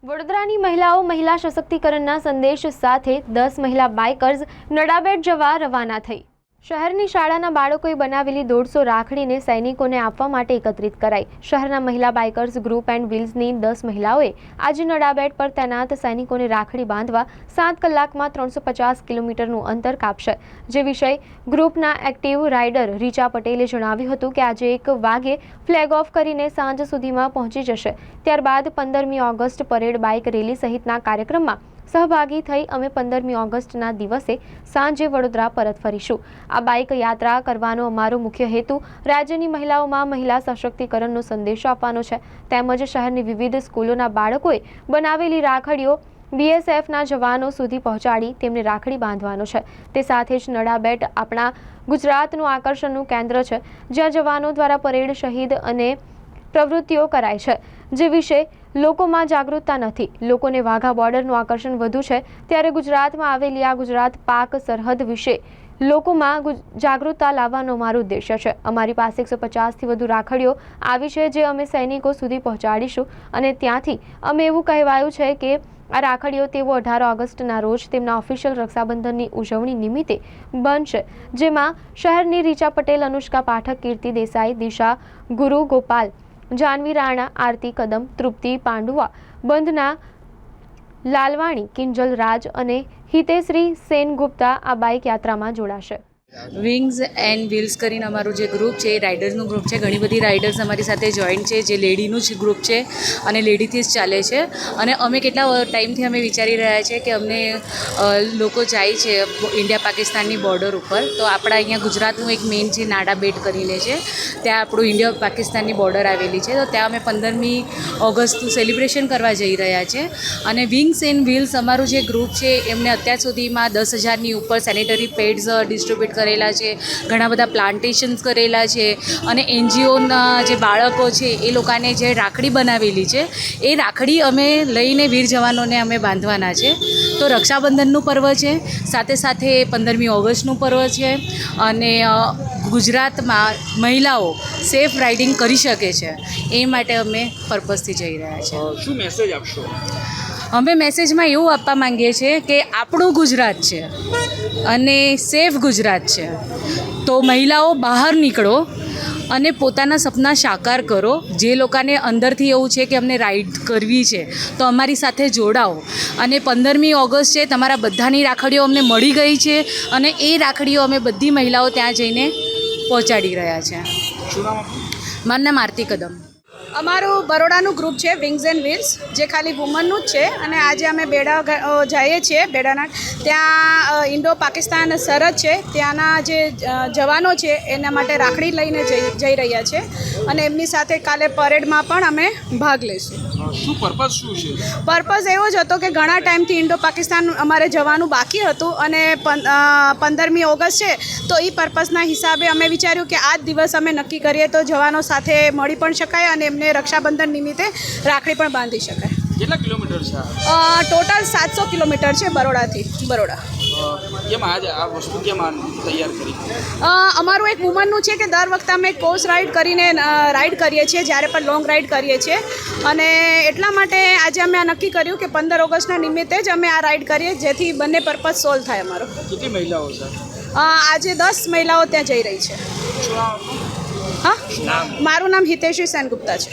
વડોદરાની મહિલાઓ મહિલા સશક્તિકરણના સંદેશ સાથે 10 મહિલા બાઇકર્સ નડાબેટ જવા રવાના થઈ। શહેરની શાળાના બાળકોએ બનાવેલી 150 રાખડીને સૈનિકોને આપવા માટે એકત્રિત કરાઈ। શહેરના મહિલા બાઇકર્સ ગ્રુપ એન્ડ વ્હીલ્સની 10 મહિલાઓએ આજે નડાબેટ પર તૈનાત સૈનિકોને રાખડી બાંધવા 7 કલાકમાં 350 કિલોમીટરનું અંતર કાપશે। જે વિષય ગ્રુપના એક્ટિવ રાઇડર રીચા પટેલે જણાવ્યું હતું કે આજે 1 વાગે ફ્લેગ ઓફ કરીને સાંજ સુધીમાં પહોંચી જશે। ત્યારબાદ 15મી ઓગસ્ટ પરેડ બાઇક રેલી સહિતના કાર્યક્રમમાં સહભાગી થઈ અમે 15મી ઓગસ્ટના દિવસે સાંજે વડોદરા પરત ફરીશું। આ બાઇક યાત્રા કરવાનો અમારો મુખ્ય હેતુ રાજ્યની મહિલાઓમાં મહિલા સશક્તિકરણનો સંદેશો આપવાનો છે। તેમજ શહેરની વિવિધ સ્કૂલોના બાળકોએ બનાવેલી રાખડીઓ બીએસએફના જવાનો સુધી પહોંચાડી તેમને રાખડી બાંધવાનો છે। તે સાથે જ નડાબેટ આપણા ગુજરાતનું આકર્ષણનું કેન્દ્ર છે, જ્યાં જવાનો દ્વારા પરેડ શહીદ અને પ્રવૃત્તિઓ કરાય છે, જે વિશે લોકોમાં જાગૃતતા નથી। લોકોને વાઘા બોર્ડરનું આકર્ષણ વધુ છે, ત્યારે ગુજરાતમાં આવેલી આ ગુજરાત પાક સરહદ વિશે લોકોમાં જાગૃતતા લાવવાનો અમારો ઉદ્દેશ્ય છે। અમારી પાસે 150થી વધુ રાખડીઓ આવી છે, જે અમે સૈનિકો સુધી પહોંચાડીશું અને ત્યાંથી અમે એવું કહેવાયું છે કે આ રાખડીઓ તેઓ 18 ઓગસ્ટના રોજ તેમના ઓફિશિયલ રક્ષાબંધનની ઉજવણી નિમિત્તે બનશે, જેમાં શહેરની રીચા પટેલ, અનુષ્કા પાઠક, કીર્તિ દેસાઈ, દિશા ગુરુ ગોપાલ, જાનવી રાણા, આરતી કદમ, તૃપ્તિ પાંડુઆ, બંધના લાલવાણી, કિંજલ રાજ અને હિતેશ્રી સેનગુપ્તા આ બાઇક યાત્રામાં જોડાશે। વિંગ્સ એન્ડ વ્હીલ્સ કરીને અમારું જે ગ્રુપ છે એ રાઇડર્સનું ગ્રુપ છે। ઘણી બધી રાઇડર્સ અમારી સાથે જોઈન્ટ છે, જે લેડીનું જ ગ્રુપ છે અને લેડીથી જ ચાલે છે। અને અમે કેટલા ટાઈમથી અમે વિચારી રહ્યા છીએ કે અમને લોકો જાય છે ઇન્ડિયા પાકિસ્તાનની બોર્ડર ઉપર, તો આપણા અહીંયા ગુજરાતનું એક મેઇન છે નાડાબેટ કરીને છે, ત્યાં આપણું ઇન્ડિયા પાકિસ્તાનની બોર્ડર આવેલી છે, તો ત્યાં અમે 15મી ઓગસ્ટનું સેલિબ્રેશન કરવા જઈ રહ્યા છે। અને વિંગ્સ એન્ડ વ્હીલ્સ અમારું જે ગ્રુપ છે એમને અત્યાર સુધીમાં 10,000ની ઉપર સેનિટરી પેડ્સ ડિસ્ટ્રીબ્યુટ કરેલા છે, ઘણા બધા પ્લાન્ટેશન્સ કરેલા છે અને એનજીઓના જે બાળકો છે એ લોકોને જે રાખડી બનાવેલી છે એ રાખડી અમે લઈને વીર જવાનોને અમે બાંધવાના છે। તો રક્ષાબંધનનું પર્વ છે, સાથે સાથે 15મી ઓગસ્ટનું પર્વ છે અને ગુજરાતમાં મહિલાઓ સેફ રાઇડિંગ કરી શકે છે એ માટે અમે પર્પઝથી જઈ રહ્યા છીએ। શું મેસેજ આપશો? અમે મેસેજમાં એવું આપવા માંગીએ છીએ કે આપણું ગુજરાત છે અને સેફ ગુજરાત છે, તો મહિલાઓ બહાર નીકળો અને પોતાના સપના સાકાર કરો। જે લોકોને અંદરથી એવું છે કે અમને રાઇડ કરવી છે તો અમારી સાથે જોડાઓ અને 15મી ઓગસ્ટ છે, તમારા બધાની રાખડીઓ અમને મળી ગઈ છે અને એ રાખડીઓ અમે બધી મહિલાઓ ત્યાં જઈને પહોંચાડી રહ્યા છે। શું નામ આપનું? મારું નામ આરતી કદમ। અમારું બરોડાનું ગ્રુપ છે વિંગ્સ એન્ડ વ્હીલ્સ, જે ખાલી વુમનનું જ છે અને આજે અમે બેડા જઈએ છીએ। બેડાના ત્યાં ઇન્ડો પાકિસ્તાન સરહદ છે, ત્યાંના જે જવાનો છે એના માટે રાખડી લઈને જઈ રહ્યા છે અને એમની સાથે કાલે પરેડમાં પણ અમે ભાગ લઈશું। શું પર્પઝ શું છે? પર્પઝ એવો જ હતો કે ઘણા ટાઈમથી ઇન્ડો પાકિસ્તાન અમારે જવાનું બાકી હતું અને 15મી ઓગસ્ટ છે, તો એ પર્પઝના હિસાબે અમે વિચાર્યું કે આ જ દિવસ અમે નક્કી કરીએ તો જવાનો સાથે મળી પણ શકાય અને એમને રક્ષાબંધન નિમિત્તે રાખડી પણ બાંધી શકાય। કેટલા કિલોમીટર છે? ટોટલ 700 કિલોમીટર છે બરોડાથી બરોડા। કેમ આજે આ વસ્તુ કેમ તૈયાર કરી? અમારું એક વુમનનું છે કે દર વખતે અમે કોર્સ રાઇડ કરીને રાઇડ કરીએ છીએ, જ્યારે પણ લોંગ રાઇડ કરીએ છીએ અને એટલા માટે આજે અમે આ નક્કી કર્યું કે 15 ઓગસ્ટના નિમિત્તે જ અમે આ રાઇડ કરીએ, જેથી બંને પર્પઝ સોલ્વ થાય અમારો। કેટલી મહિલાઓ છે? આજે 10 મહિલાઓ ત્યાં જઈ રહી છે। શું નામ આપનું? હા, મારું નામ હિતેશ્રી સેનગુપ્તા છે।